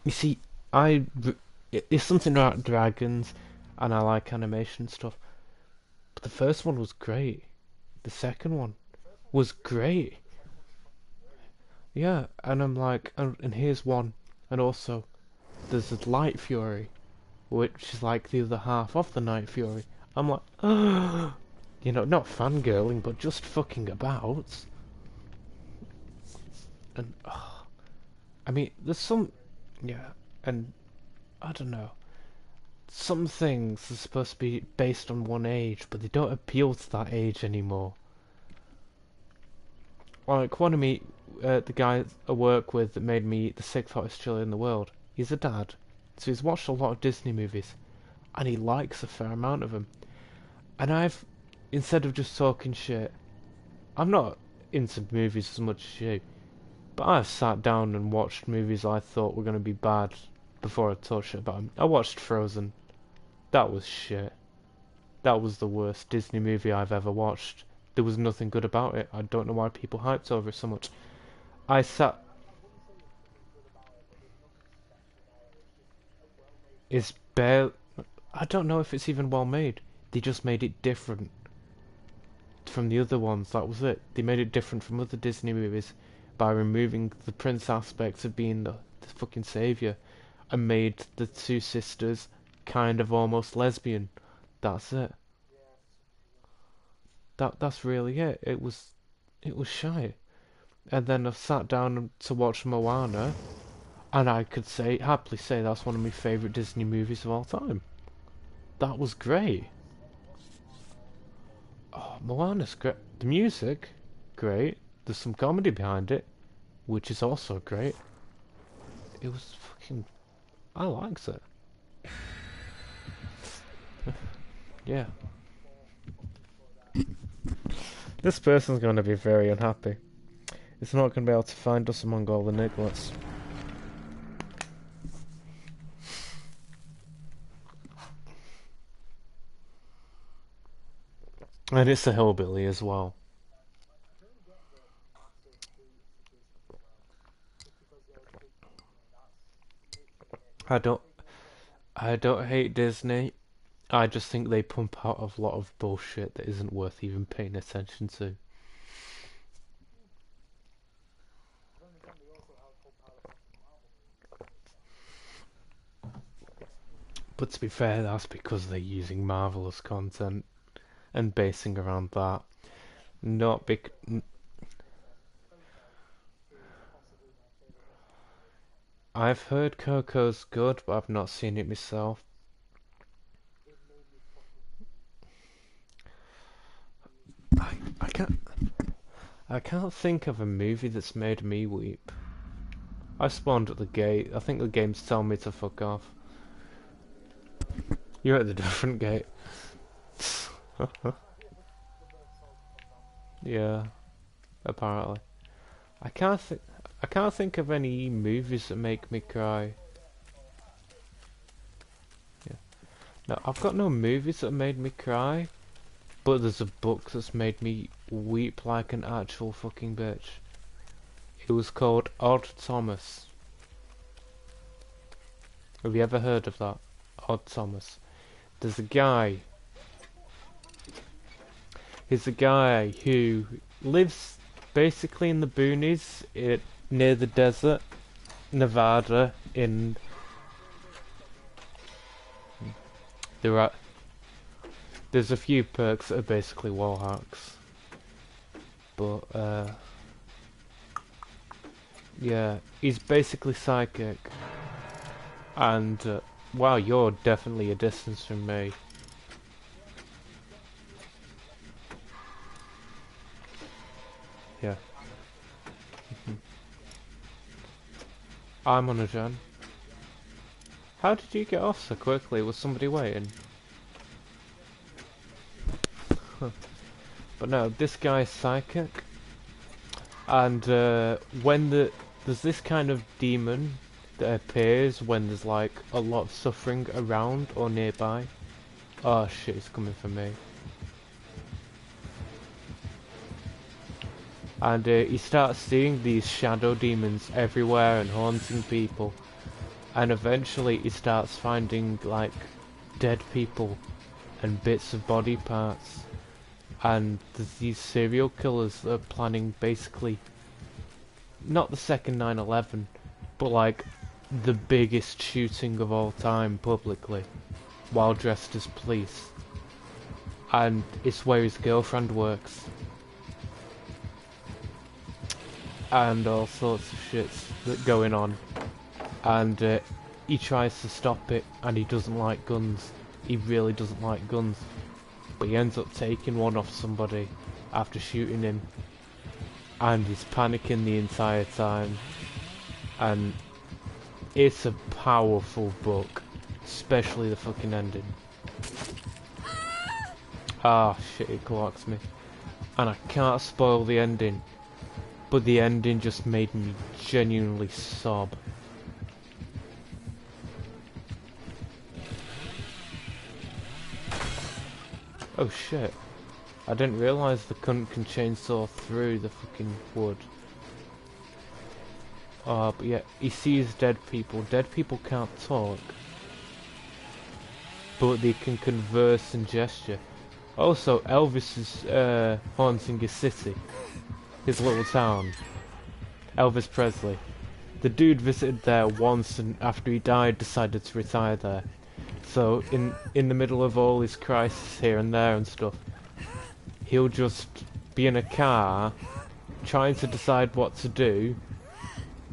You see, it's something about dragons, and I like animation stuff. But the first one was great. The second one was great. Yeah, and I'm like, and here's one, and also there's a Light Fury, which is like the other half of the Night Fury. I'm like, not fangirling, but just fucking about. And I mean, there's some, yeah, and I don't know. Some things are supposed to be based on one age, but they don't appeal to that age anymore. Like one of me, the guy I work with that made me the sixth hottest chili in the world. He's a dad, so he's watched a lot of Disney movies, and he likes a fair amount of them. And instead of just talking shit, I'm not into movies as much as you, but I've sat down and watched movies I thought were going to be bad before I talked shit about them. I watched Frozen. That was shit. That was the worst Disney movie I've ever watched. There was nothing good about it. I don't know why people hyped over it so much. I sat... It's bare... I don't know if it's even well made. They just made it different from the other ones. That was it. They made it different from other Disney movies by removing the prince aspects of being the fucking saviour and made the two sisters kind of almost lesbian. That's it. That's really it. It was shy. And then I sat down to watch Moana, and I could happily say that's one of my favourite Disney movies of all time. That was great. Oh, Moana's great. The music, great. There's some comedy behind it, which is also great. It was fucking... I liked it. Yeah. This person's going to be very unhappy. It's not going to be able to find us among all the Niglets. And it's a hillbilly as well. I don't I don't hate Disney. I just think they pump out a lot of bullshit that isn't worth even paying attention to. But to be fair, that's because they're using marvelous content and basing around that. Not big. I've heard Coco's good, but I've not seen it myself. I can't. I can't think of a movie that's made me weep. I spawned at the gate. I think the game's telling me to fuck off. You're at the different gate. Yeah, apparently. I can't think. I can't think of any movies that make me cry. Yeah. No, I've got no movies that made me cry, but there's a book that's made me weep like an actual fucking bitch. It was called Odd Thomas. Have you ever heard of that? Odd Thomas. There's a guy. He's a guy who lives basically in the boonies near the desert, Nevada. There's a few perks that are basically wall hacks, but yeah, he's basically psychic. And wow, you're definitely a distance from me. Yeah. I'm on a gen. How did you get off so quickly? Was somebody waiting? But no, this guy's psychic. And there's this kind of demon that appears when there's like a lot of suffering around or nearby. Oh shit, it's coming for me. And he starts seeing these shadow demons everywhere and haunting people. And eventually he starts finding like dead people and bits of body parts. And there's these serial killers that are planning basically not the second 9/11, but like the biggest shooting of all time publicly, while dressed as police. And it's where his girlfriend works. And all sorts of shit's that going on. And he tries to stop it, and he doesn't like guns. He really doesn't like guns. But he ends up taking one off somebody after shooting him. And he's panicking the entire time. And it's a powerful book. Especially the fucking ending. Ah, shit, it clocks me. And I can't spoil the ending. But the ending just made me genuinely sob. Oh shit. I didn't realise the cunt can chainsaw through the fucking wood. Oh, but yeah, he sees dead people. Dead people can't talk. But they can converse and gesture. Also, Elvis is haunting his city. His little town. Elvis Presley. The dude visited there once and after he died decided to retire there. So in the middle of all his crises here and there and stuff, he'll just be in a car trying to decide what to do,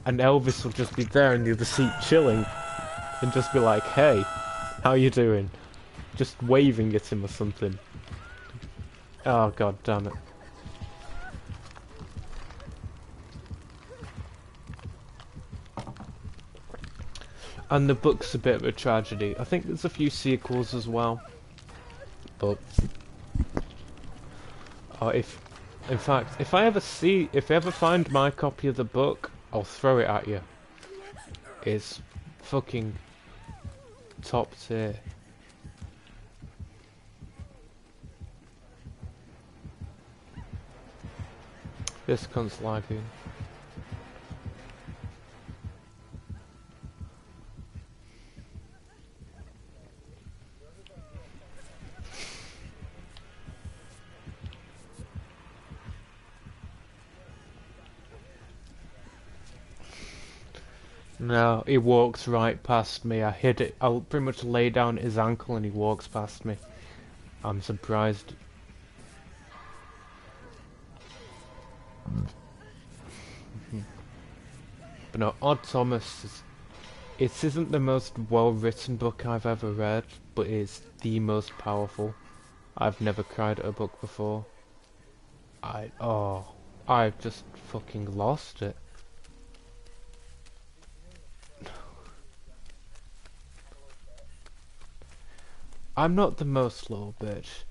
and Elvis will just be there in the other seat chilling and just be like, "Hey, how you doing?" Just waving at him or something. Oh god damn it. And the book's a bit of a tragedy. I think there's a few sequels as well. But in fact, if I ever find my copy of the book, I'll throw it at you. It's fucking top tier. This cunt's lagging. No, he walks right past me. I hit it. I'll pretty much lay down his ankle and he walks past me. I'm surprised. But no, Odd Thomas it isn't the most well-written book I've ever read, but it's the most powerful. I've never cried at a book before. I just fucking lost it. I'm not the most little bitch,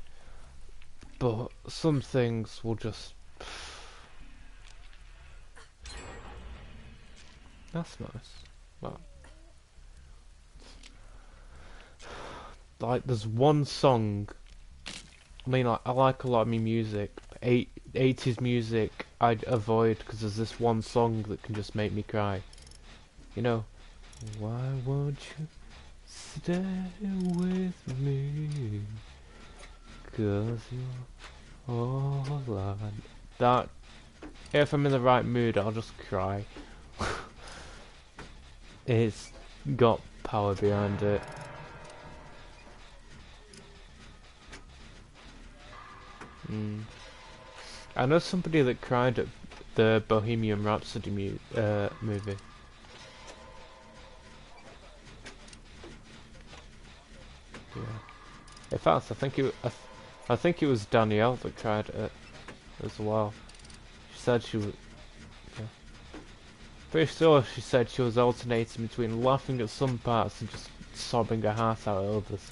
but some things will just... That's nice. Well, like, there's one song... I mean, I like a lot of me music. 80s music I'd avoid, because there's this one song that can just make me cry. You know, why won't you stay with me? 'Cause you're all I... That, if I'm in the right mood, I'll just cry. It's got power behind it. I know somebody that cried at the Bohemian Rhapsody movie. Yeah. In fact, I think it was Danielle that cried at it as well. She said she was... Yeah. Pretty sure she said she was alternating between laughing at some parts and just sobbing her heart out at others.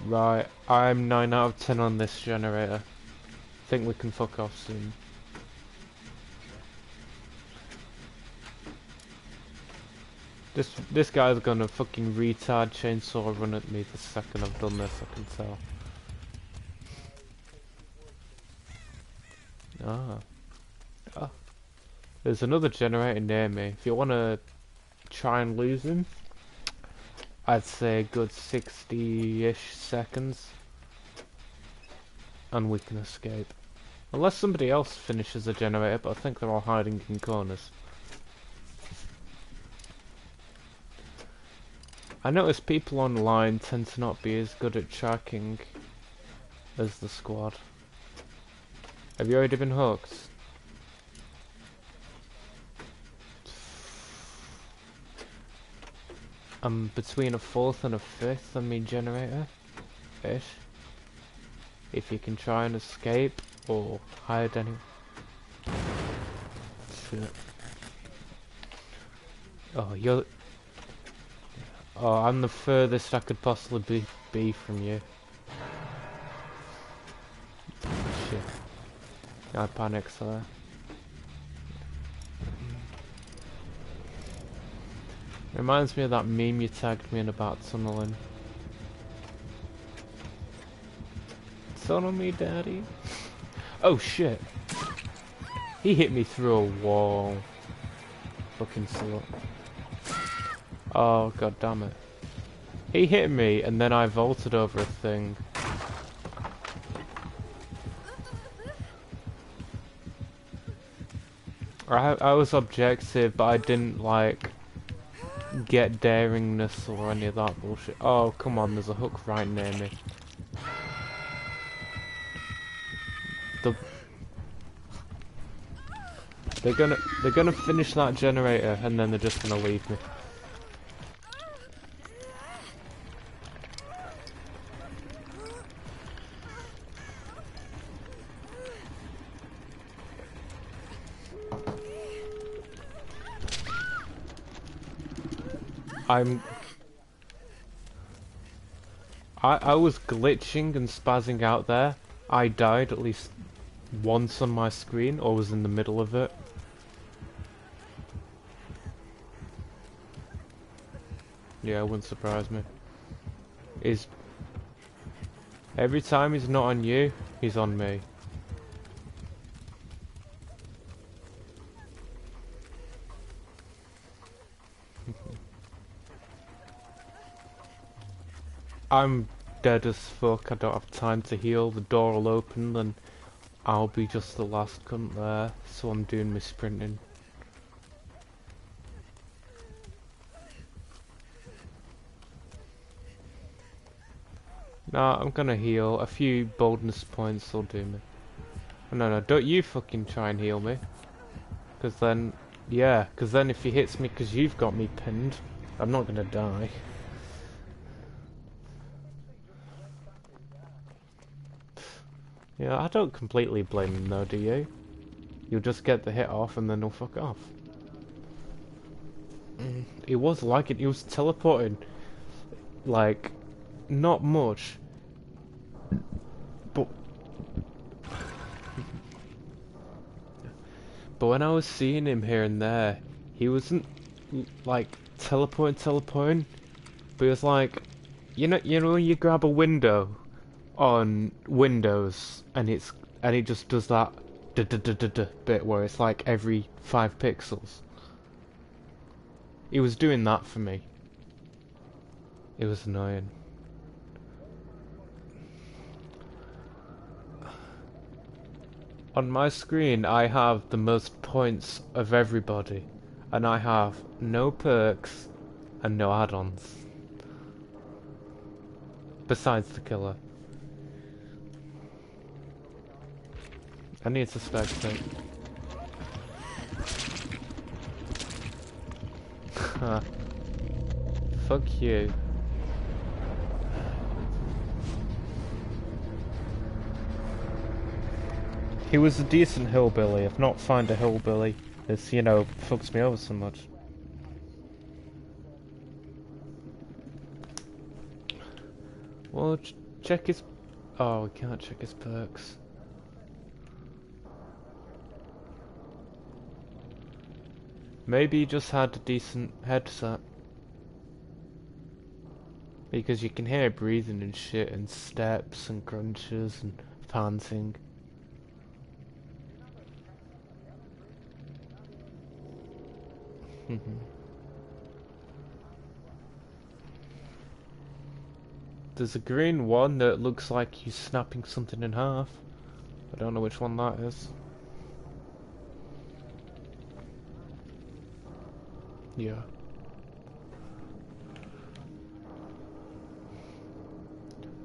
Right, I'm 9 out of 10 on this generator. Think we can fuck off soon. This guy's gonna fucking retard chainsaw run at me the second I've done this, I can tell. Ah. Oh. There's another generator near me. If you wanna try and lose him, I'd say a good 60-ish seconds. And we can escape. Unless somebody else finishes the generator, but I think they're all hiding in corners. I notice people online tend to not be as good at tracking as the squad. Have you already been hooked? I'm between a fourth and a fifth on my generator-ish. If you can try and escape or hide any. Shit. Oh, you're. Oh, I'm the furthest I could possibly be from you. Shit. I panicked there. Reminds me of that meme you tagged me in about tunneling. Tunnel me, daddy. Oh shit. He hit me through a wall. Fucking slut. Oh god damn it. He hit me and then I vaulted over a thing. I was objective, but I didn't like get daringness or any of that bullshit. Oh come on, there's a hook right near me. They're gonna finish that generator and then they're just gonna leave me. I was glitching and spazzing out there. I died at least once on my screen, or was in the middle of it. Yeah, it wouldn't surprise me. Every time he's not on you, he's on me. I'm dead as fuck, I don't have time to heal, the door will open, then I'll be just the last cunt there, so I'm doing my sprinting. Nah, I'm gonna heal, a few boldness points will do me. No, don't you fucking try and heal me. Cause then, yeah, cause then if he hits me cause you've got me pinned, I'm not gonna die. Yeah, I don't completely blame him though, do you? You'll just get the hit off and then he'll fuck off. He was like it, he was teleporting. Like, not much. But when I was seeing him here and there, he wasn't like teleporting, but he was like, you know when you grab a window on Windows and it just does that bit where it's like every 5 pixels. He was doing that for me. It was annoying. On my screen I have the most points of everybody, and I have no perks and no add-ons. Besides the killer. I need to spectate. Fuck you. He was a decent hillbilly. I've not found a hillbilly that's, you know, fucks me over so much. Well, check his... Oh, we can't check his perks. Maybe he just had a decent headset. Because you can hear breathing and shit, and steps and crunches and panting. There's a green one that looks like he's snapping something in half. I don't know which one that is. Yeah.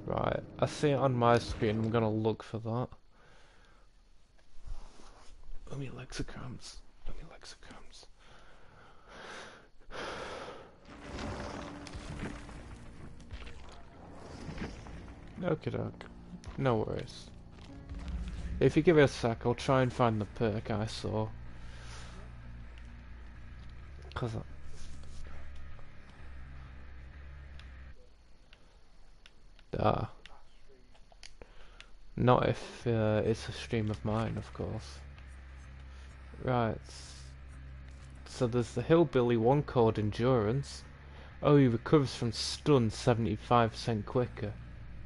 Right, I see it on my screen, I'm gonna look for that. Oh, my legs are cramps. Oh, my legs are cramps. Okie doke. No worries. If you give it a sec, I'll try and find the perk I saw. Cause not if it's a stream of mine, of course. Right. So there's the hillbilly one called endurance. Oh, he recovers from stun 75% quicker.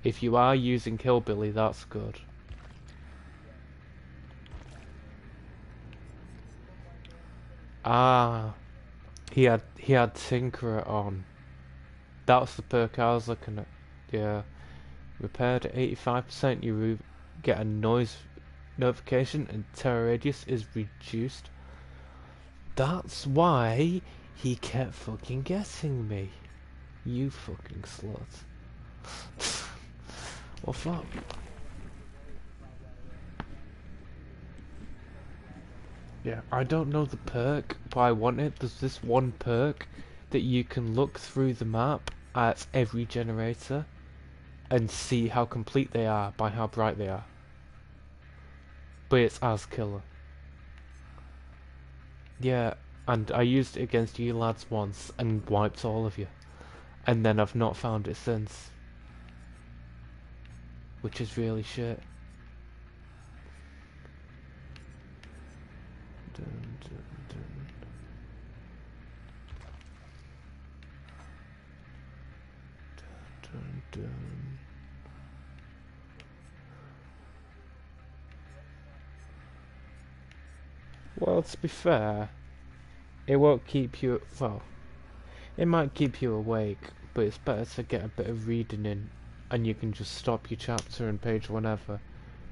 If you are using hillbilly, that's good. Ah, he had Tinkerer on. That's the perk I was looking at. Yeah. Repaired at 85%, you get a noise notification and terror radius is reduced. That's why he kept fucking guessing me. You fucking slut. Well, fuck. Yeah, I don't know the perk, but I want it. There's this one perk that you can look through the map at every generator and see how complete they are by how bright they are. But it's as killer. Yeah, and I used it against you lads once and wiped all of you. And then I've not found it since. Which is really shit. Dun, dun, dun. Dun, dun, dun. Well, to be fair, it won't keep you, well, it might keep you awake, but it's better to get a bit of reading in, and you can just stop your chapter and page whenever,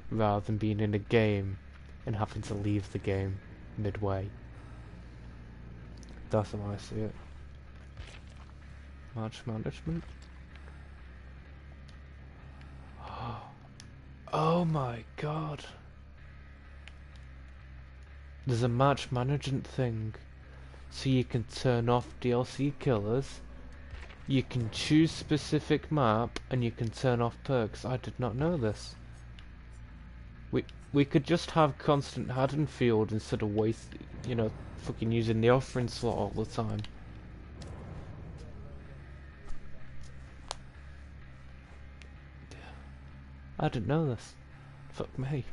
rather than being in a game and having to leave the game midway. That's how I see it. Match management. Oh my god. There's a match management thing. So you can turn off DLC killers. You can choose specific map and you can turn off perks. I did not know this. We could just have constant Haddonfield instead of fucking using the offering slot all the time. I didn't know this. Fuck me.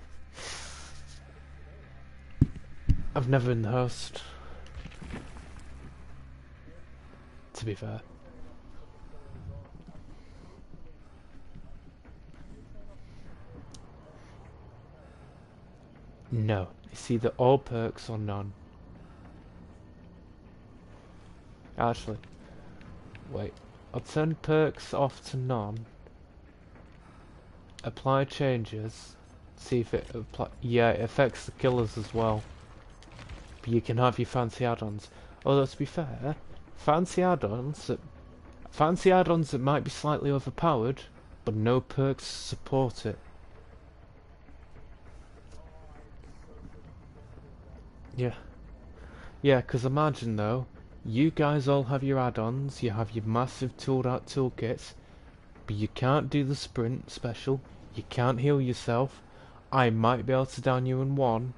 I've never been the host. To be fair. No. It's either all perks or none. Actually. Wait. I'll turn perks off to none. Apply changes. See if it yeah, it affects the killers as well. But you can have your fancy add-ons. Although to be fair, fancy add-ons that might be slightly overpowered, but no perks support it. Yeah. Yeah, because imagine though, you guys all have your add-ons, you have your massive tooled out toolkits, but you can't do the sprint special, you can't heal yourself. I might be able to down you in one,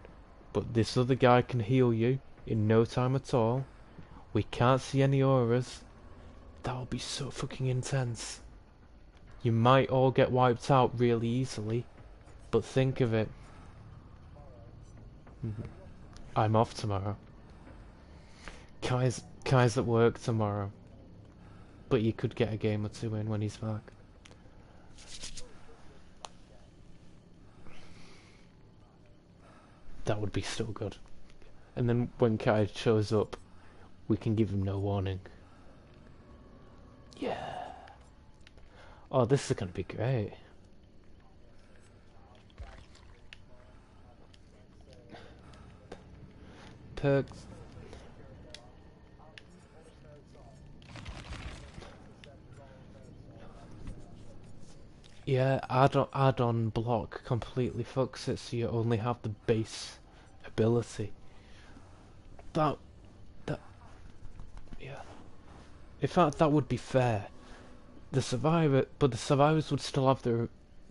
but this other guy can heal you in no time at all. We can't see any auras. That'll be so fucking intense. You might all get wiped out really easily, but think of it. I'm off tomorrow. Kai's at work tomorrow. but you could get a game or two in when he's back. That would be so good. And then when Kai shows up, we can give him no warning. Yeah. Oh, this is gonna be great. Perks. Yeah, add-on block completely fucks it, so you only have the base ability. That, that, yeah. In fact, that would be fair. The survivors would still have their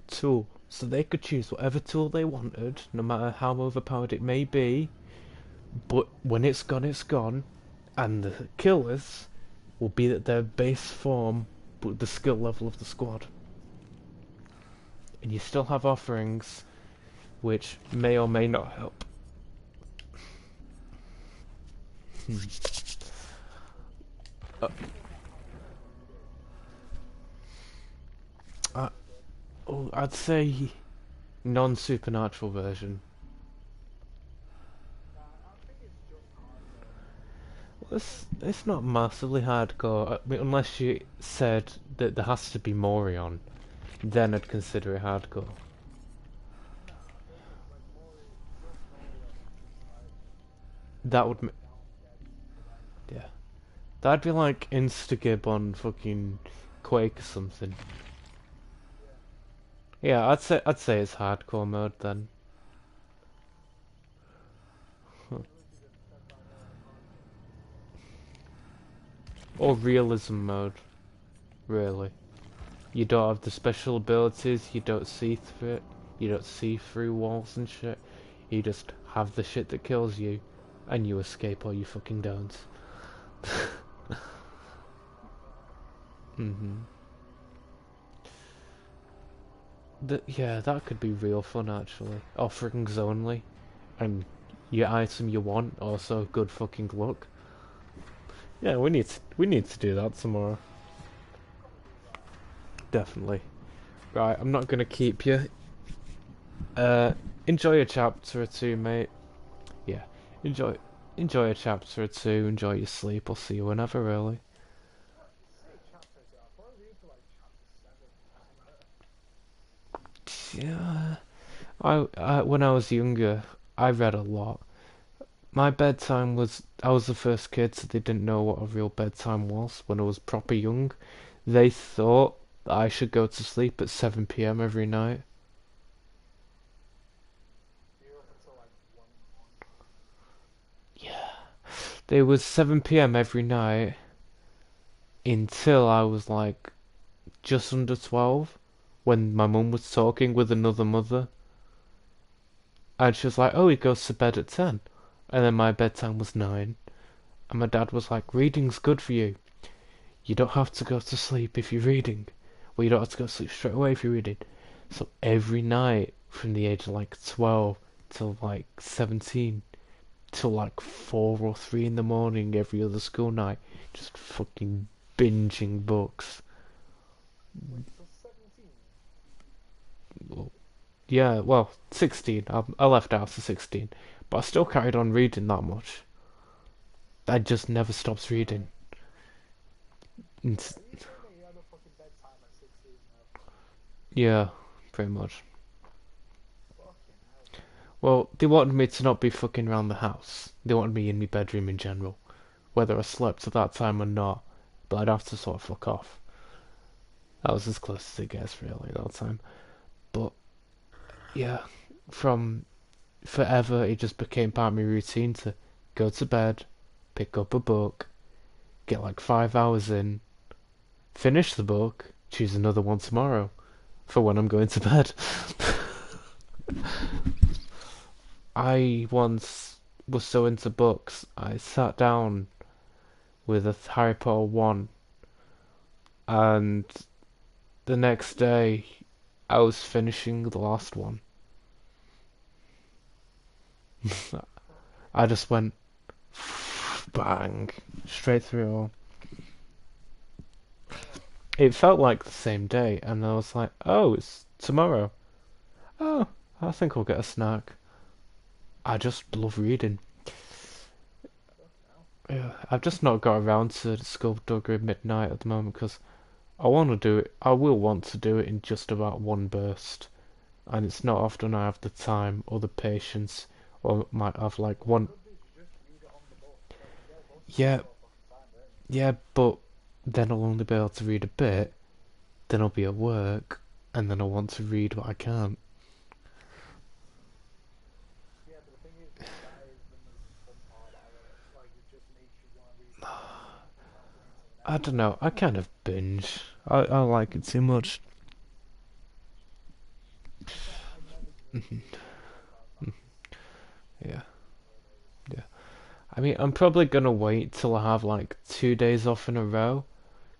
tool, so they could choose whatever tool they wanted, no matter how overpowered it may be. But when it's gone, and the killers will be at their base form, but the skill level of the squad. And you still have offerings, which may or may not help. Uh, I'd say non-supernatural version. It's not massively hardcore. I mean, unless you said that there has to be Morion, then I'd consider it hardcore. That would, yeah, that'd be like Instagib on fucking Quake or something. Yeah, I'd say it's hardcore mode then. Or realism mode, really. You don't have the special abilities, you don't see through it, you don't see through walls and shit. You just have the shit that kills you, and you escape or you fucking don't. Yeah, that could be real fun actually. Offerings only, and your item you want also good fucking luck. Yeah, we need to do that tomorrow. Definitely. Right, I'm not gonna keep you. Enjoy a chapter or two, mate. Yeah, enjoy a chapter or two. Enjoy your sleep. I'll see you whenever, really. Yeah, when I was younger, I read a lot. My bedtime was I was the first kid, so they didn't know what a real bedtime was when I was proper young. They thought that I should go to sleep at 7 p.m. every night. Yeah. It was 7 p.m. every night until I was like just under 12 when my mum was talking with another mother. And she was like, oh, he goes to bed at 10. And then my bedtime was 9. And my dad was like, reading's good for you. You don't have to go to sleep if you're reading. Well, you don't have to go to sleep straight away if you're reading. So every night from the age of like 12 till like 17 till like 4 or 3 in the morning every other school night, just fucking binging books. Well, yeah, well, 16. I left house at 16, but I still carried on reading that much. I just never stopped reading. And, yeah, pretty much. Well, they wanted me to not be fucking around the house. They wanted me in my bedroom in general, whether I slept at that time or not. But I'd have to sort of fuck off. That was as close as it gets, really, at that time. But yeah, from forever, it just became part of my routine to go to bed, pick up a book, get like 5 hours in, finish the book, choose another one tomorrow for when I'm going to bed. I once was so into books, I sat down with a Harry Potter 1, and the next day I was finishing the last one. I just went bang straight through it all. it felt like the same day, and I was like, oh, it's tomorrow. Oh, I think I'll get a snack. I just love reading. Yeah, I've just not got around to Skullduggery Midnight at the moment because I want to do it. I will want to do it in just about one burst, and it's not often I have the time or the patience, or might have like one. Yeah, yeah, but then I'll only be able to read a bit. Then I'll be at work, and then I'll want to read what I can't. I don't know. I kind of binge. I like it too much. Yeah, yeah. I mean, I'm probably gonna wait till I have like 2 days off in a row.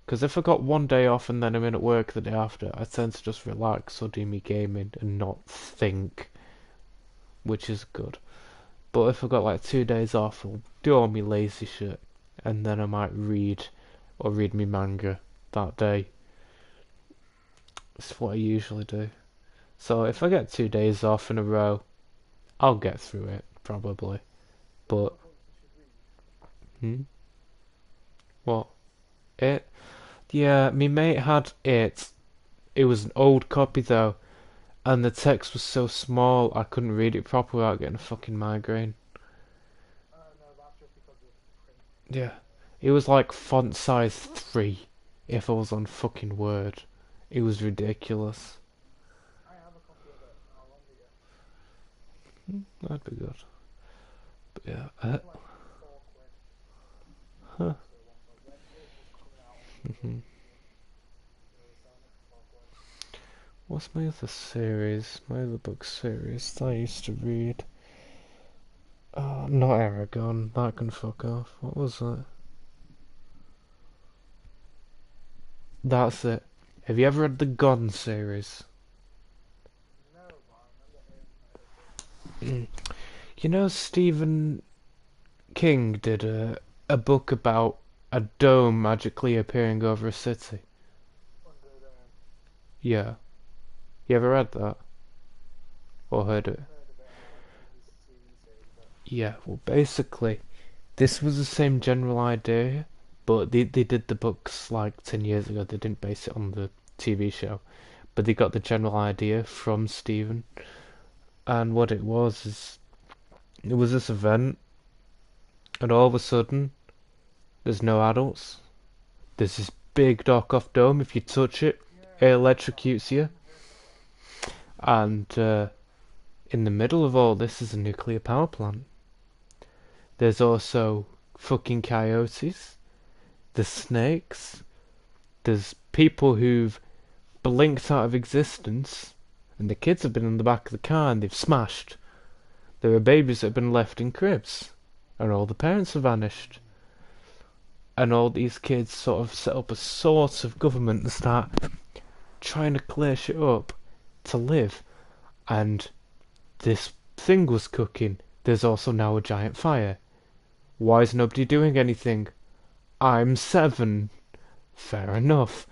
Because if I got one day off and then I'm in at work the day after, I tend to just relax or do me gaming and not think, which is good. But if I got like 2 days off, I'll do all my lazy shit, and then I might read or read me manga that day. It's what I usually do. So if I get 2 days off in a row, I'll get through it probably. But hmm, what? It? Yeah, me mate had it. It was an old copy though, and the text was so small I couldn't read it properly without getting a fucking migraine. Yeah. It was like font size 3 if I was on fucking Word. It was ridiculous. That'd be good. But yeah. Huh. What's my other series? My other book series that I used to read? Oh, not Aragon. That can fuck off. What was it? That's it. Have you ever read the Gone series? Mm. You know Stephen King did a book about a dome magically appearing over a city. Yeah. You ever read that? Or heard it? Yeah, well basically this was the same general idea, but they did the books like 10 years ago. They didn't base it on the TV show, but they got the general idea from Stephen. And what it was is it was this event, and all of a sudden there's no adults. There's this big knock off dome. If you touch it, it electrocutes you. And in the middle of all this is a nuclear power plant. There's also fucking coyotes. There's snakes. There's people who've blinked out of existence, and the kids have been in the back of the car and they've smashed. There are babies that have been left in cribs, and all the parents have vanished. And all these kids sort of set up a sort of government and start trying to clear shit up to live. And this thing was cooking. There's also now a giant fire. Why is nobody doing anything? I'm 7. Fair enough.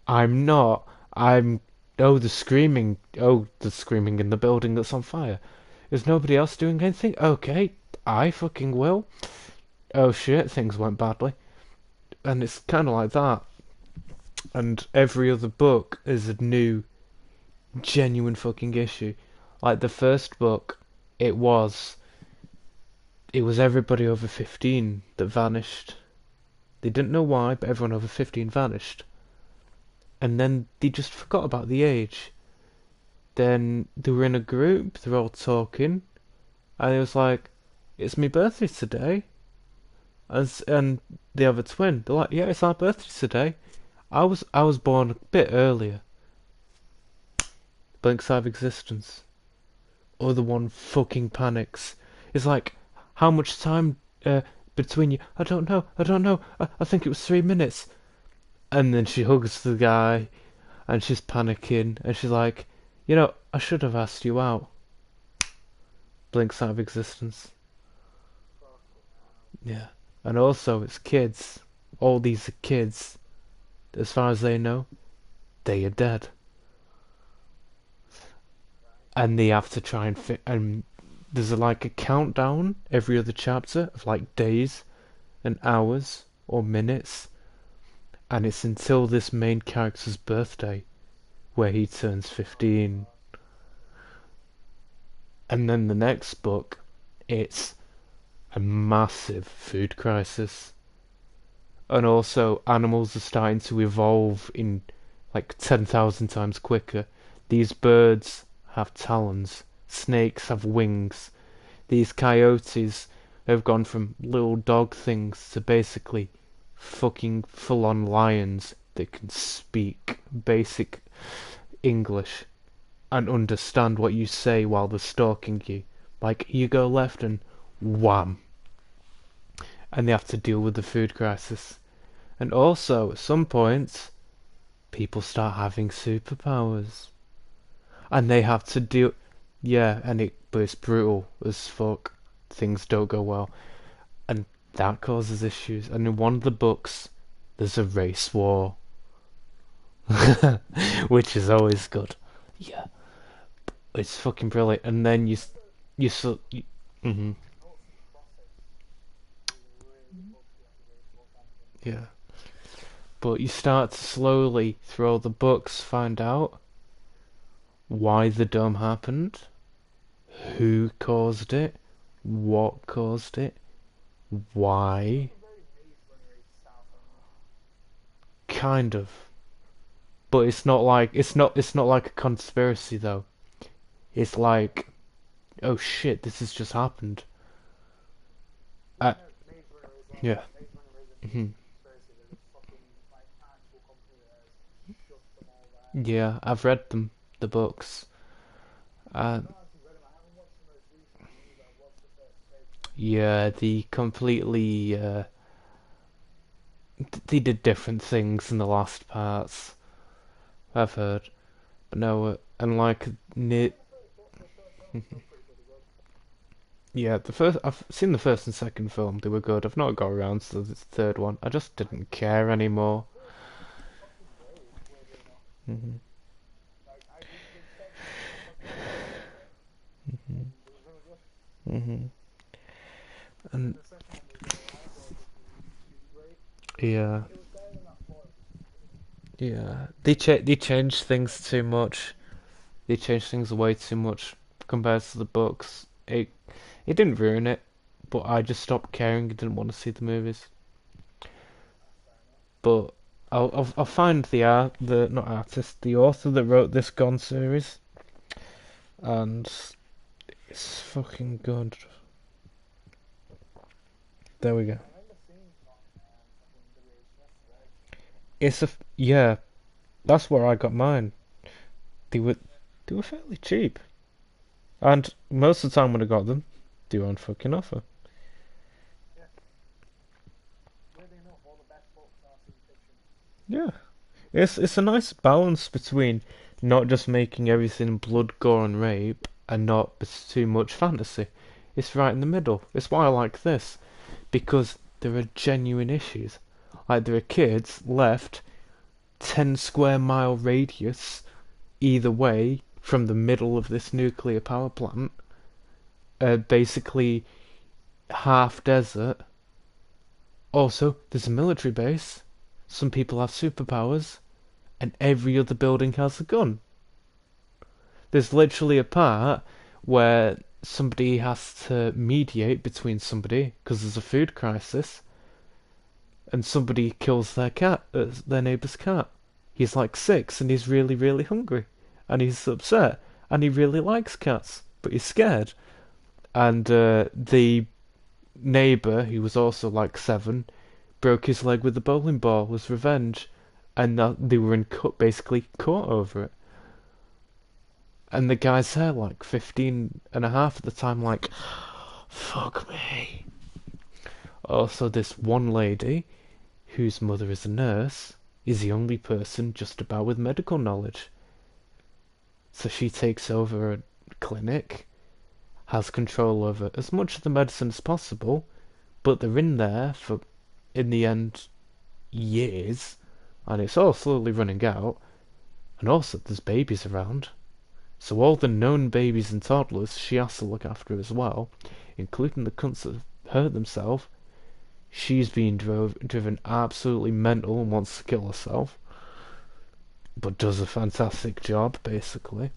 I'm not. I'm. Oh, the screaming. Oh, the screaming in the building that's on fire. Is nobody else doing anything? Okay, I fucking will. Oh shit, things went badly. And it's kind of like that. And every other book is a new, genuine fucking issue. Like the first book, it was. It was everybody over 15 that vanished. They didn't know why, but everyone over 15 vanished. And then they just forgot about the age. Then they were in a group, they were all talking, and it was like, it's my birthday today. And they have a twin. They're like, yeah, it's our birthday today. I was born a bit earlier. Blinks out of existence. Other one fucking panics. It's like, how much time between you? I don't know. I think it was 3 minutes. And then she hugs the guy, and she's panicking, and she's like, I should have asked you out. Blinks out of existence. Yeah. And also, it's kids. All these are kids. as far as they know, they are dead. And they have to try and fit. And there's like a countdown every other chapter of like days and hours or minutes. And it's until this main character's birthday where he turns 15. And then the next book, it's a massive food crisis. And also, animals are starting to evolve in like 10,000 times quicker. These birds have talons, snakes have wings. These coyotes have gone from little dog things to basically fucking full-on lions that can speak basic English and understand what you say while they're stalking you. Like, you go left and wham! And they have to deal with the food crisis. And also, at some point, people start having superpowers. And they have to deal... Yeah, but it's brutal as fuck. Things don't go well. And that causes issues. And in one of the books, there's a race war. Which is always good. Yeah. It's fucking brilliant. And then mm-hmm. Yeah. But you start to slowly, through all the books, find out why the dome happened, who caused it, what caused it, why. Kind of. But it's not like a conspiracy though. It's like, oh shit, this has just happened. Uh, yeah. Mhm. Yeah, I've read them, the books. Uh, yeah, the completely they did different things in the last parts. I've heard, but no, and like yeah, the first I've seen the first and second film. They were good. I've not got around to the third one. I just didn't care anymore. Hmm. Hmm. And yeah, yeah, they changed things too much. They changed things way too much compared to the books. It didn't ruin it, but I just stopped caring. I didn't want to see the movies. But I'll find the not artist, the author that wrote this Gone series, and it's fucking good. There we go. Yeah, that's where I got mine. They were they were fairly cheap, and most of the time when I got them, they were on fucking offer. Yeah, it's a nice balance between not just making everything blood, gore, and rape, and not too much fantasy. It's right in the middle. It's why I like this, because there are genuine issues. Like there are kids left 10 square mile radius either way from the middle of this nuclear power plant, basically half desert. Also, there's a military base. Some people have superpowers, and every other building has a gun. There's literally a part where somebody has to mediate between somebody because there's a food crisis, and somebody kills their neighbour's cat. He's like 6 and he's really, really hungry, and he's upset, and he really likes cats, but he's scared. And the neighbour, who was also like 7, broke his leg with a bowling ball as revenge, and they were basically caught over it. And the guy's there like 15 and a half at the time, like, fuck me. Also, this one lady, whose mother is a nurse, is the only person just about with medical knowledge. So she takes over a clinic, has control over as much of the medicine as possible, but they're in there for, in the end, years, and it's all slowly running out. And also, there's babies around. So all the known babies and toddlers she has to look after as well, including the cunts that hurt themselves. She's being driven absolutely mental and wants to kill herself, but does a fantastic job, basically,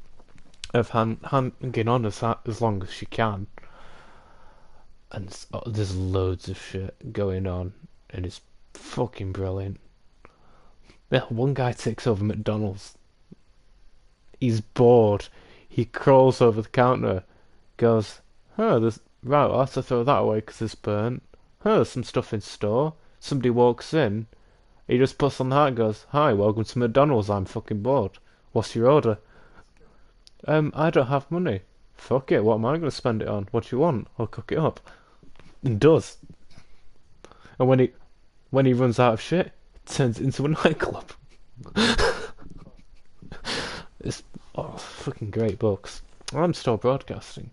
of hanging on as long as she can. And there's loads of shit going on, and it's fucking brilliant. Yeah, one guy takes over McDonald's. He's bored. He crawls over the counter, goes, there's... Right, I'll have to throw that away because it's burnt. There's some stuff in store. Somebody walks in. He just puts on the hat and goes, Hi, welcome to McDonald's, I'm fucking bored. What's your order? I don't have money. Fuck it, what am I going to spend it on? What do you want? I'll cook it up. And does. And when he runs out of shit, it turns it into a nightclub. It's fucking great books. I'm still broadcasting.